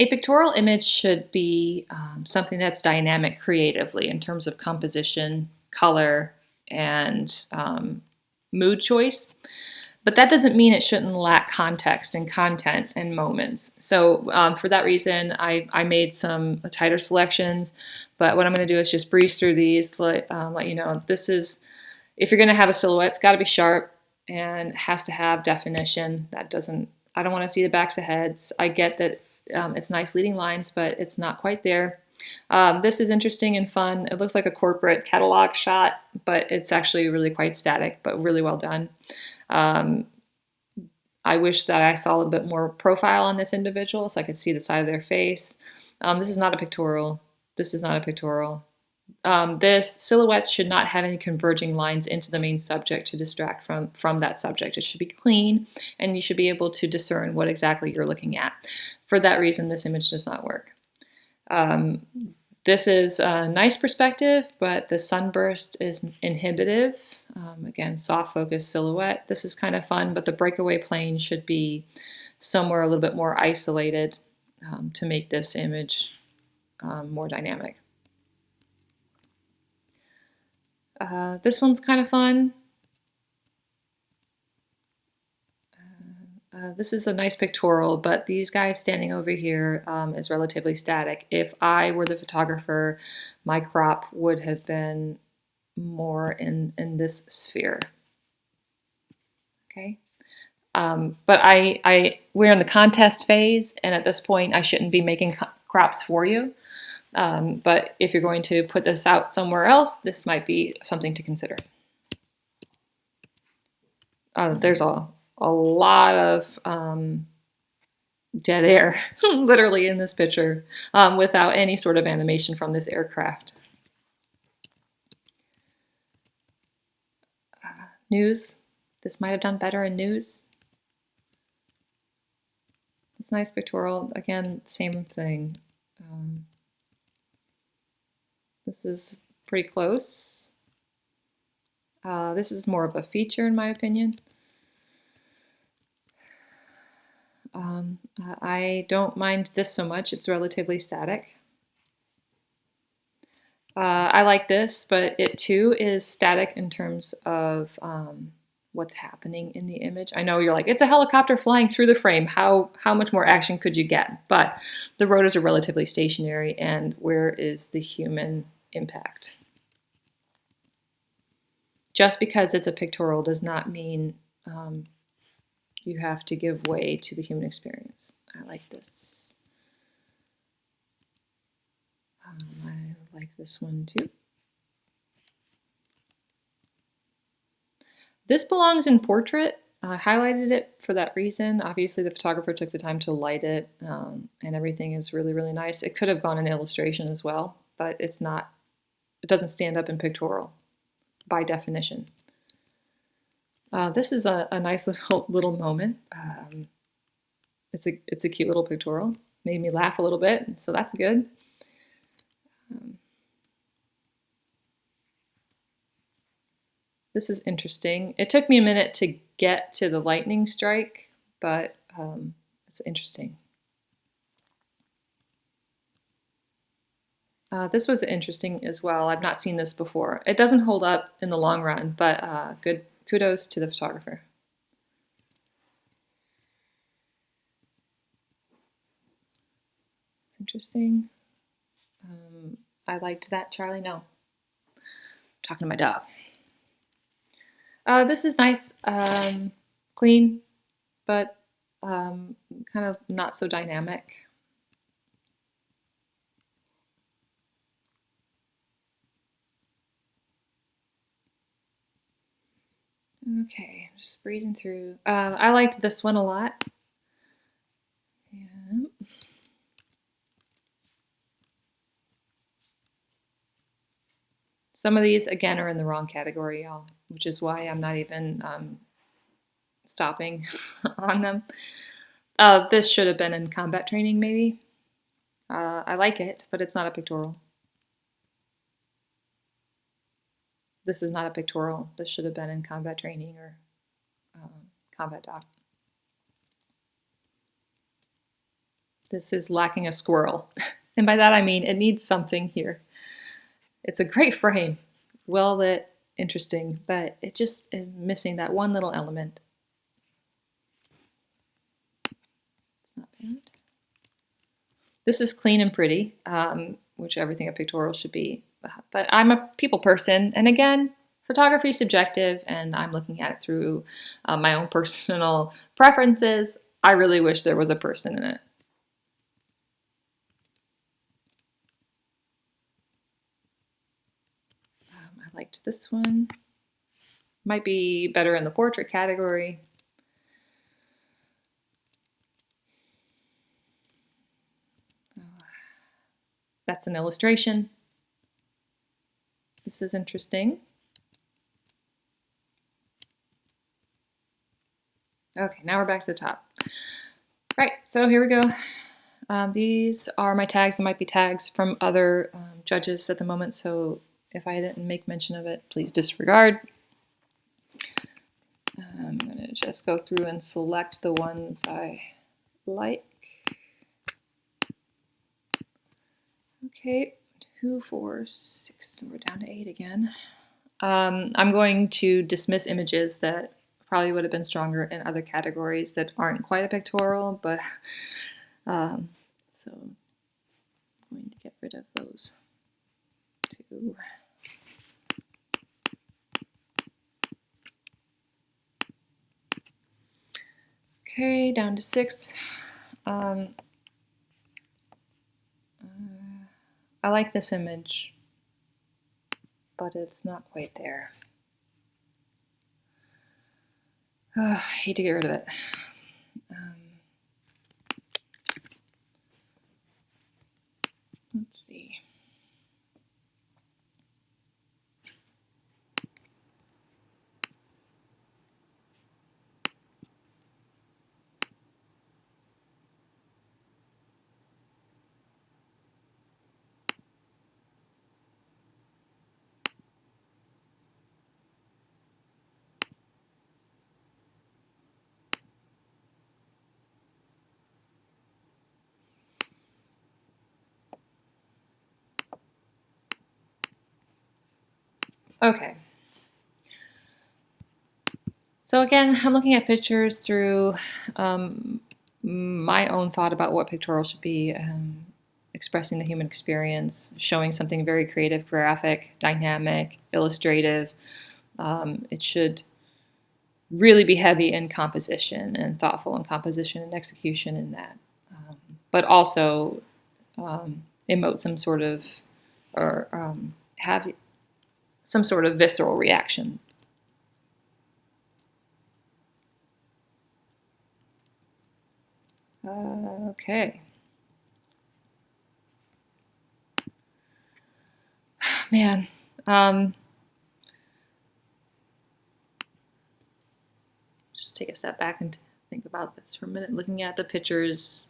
A pictorial image should be something that's dynamic creatively in terms of composition, color, and mood choice. But that doesn't mean it shouldn't lack context and content and moments. So for that reason, I made some tighter selections. But what I'm going to do is just breeze through these, let you know this is, if you're going to have a silhouette, it's got to be sharp and has to have definition. I don't want to see the backs of heads. I get that it's nice leading lines, but it's not quite there. This is interesting and fun. It looks like a corporate catalog shot, but it's actually really quite static, but really well done. I wish that I saw a little bit more profile on this individual so I could see the side of their face. This is not a pictorial. This is not a pictorial. This silhouettes should not have any converging lines into the main subject to distract from that subject. It should be clean, and you should be able to discern what exactly you're looking at. For that reason, this image does not work. This is a nice perspective, but the sunburst is inhibitive. Again, soft focus silhouette. This is kind of fun, but the breakaway plane should be somewhere a little bit more isolated to make this image more dynamic. This one's kind of fun. This is a nice pictorial, but these guys standing over here is relatively static. If I were the photographer, my crop would have been more in this sphere. Okay. But we're in the contest phase, and at this point I shouldn't be making crops for you. But if you're going to put this out somewhere else, this might be something to consider. There's a lot of dead air, literally, in this picture, without any sort of animation from this aircraft. News. This might have done better in news. It's nice pictorial. Again, same thing. This is pretty close. This is more of a feature, in my opinion. I don't mind this so much. It's relatively static. I like this, but it too is static in terms of what's happening in the image. I know you're like, it's a helicopter flying through the frame. How much more action could you get? But the rotors are relatively stationary, and where is the human impact? Just because it's a pictorial does not mean you have to give way to the human experience. I like this. I like this one too. This belongs in portrait. I highlighted it for that reason. Obviously, the photographer took the time to light it, and everything is really, really nice. It could have gone in illustration as well, but it's not. It doesn't stand up in pictorial by definition. This is a nice little moment. It's a cute little pictorial. Made me laugh a little bit, so that's good. This is interesting. It took me a minute to get to the lightning strike, but it's interesting. This was interesting as well. I've not seen this before. It doesn't hold up in the long run, but good kudos to the photographer. It's interesting. I liked that, Charlie. No. I'm talking to my dog. This is nice, clean, but kind of not so dynamic. Okay, I'm just breezing through. I liked this one a lot. Yeah. Some of these, again, are in the wrong category, y'all, which is why I'm not even stopping on them. This should have been in combat training, maybe. I like it, but it's not a pictorial. This is not a pictorial. This should have been in combat training or combat doc. This is lacking a squirrel. And by that I mean it needs something here. It's a great frame, well lit, interesting, but it just is missing that one little element. It's not bad. This is clean and pretty, which everything a pictorial should be. But I'm a people person, and again, photography is subjective, and I'm looking at it through my own personal preferences. I really wish there was a person in it. I liked this one. Might be better in the portrait category. That's an illustration. This is interesting. Okay, now we're back to the top. Right, so here we go. These are my tags. There might be tags from other judges at the moment, so if I didn't make mention of it, please disregard. I'm going to just go through and select the ones I like. Okay, 2, 4, 6, we're down to 8 again. I'm going to dismiss images that probably would have been stronger in other categories that aren't quite a pictorial, but so I'm going to get rid of those 2. Okay, down to 6. I like this image, but it's not quite there. I hate to get rid of it. Let's see. Okay. So again, I'm looking at pictures through my own thought about what pictorial should be, expressing the human experience, showing something very creative, graphic, dynamic, illustrative. It should really be heavy in composition and thoughtful in composition and execution in that, but also emote some sort of, or have some sort of visceral reaction. Okay. Man. Just take a step back and think about this for a minute, looking at the pictures.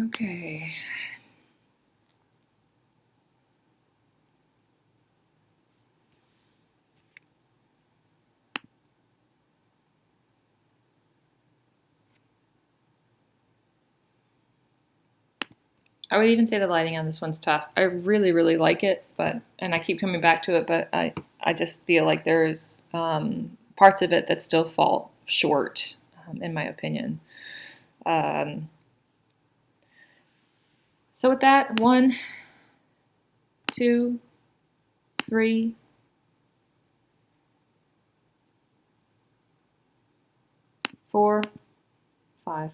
Okay. I would even say the lighting on this one's tough. I really, really like it, and I keep coming back to it, but I just feel like there's parts of it that still fall short, in my opinion. So with that, 1, 2, 3, 4, 5.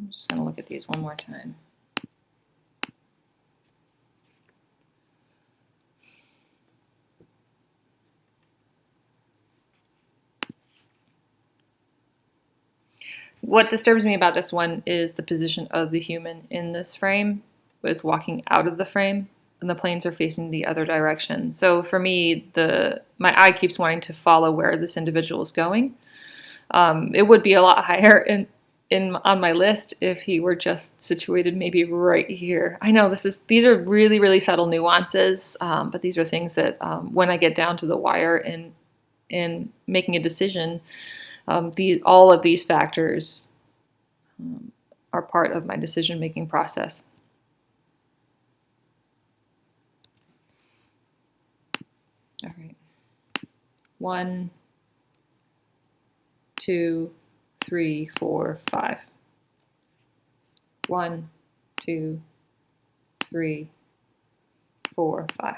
I'm just going to look at these one more time. What disturbs me about this one is the position of the human in this frame is walking out of the frame, and the planes are facing the other direction. So for me, my eye keeps wanting to follow where this individual is going. It would be a lot higher on my list if he were just situated maybe right here. I know these are really, really subtle nuances, but these are things that when I get down to the wire in making a decision, all of these factors are part of my decision-making process. All right. 1, 2, 3, 4, 5. 1, 2, 3, 4, 5.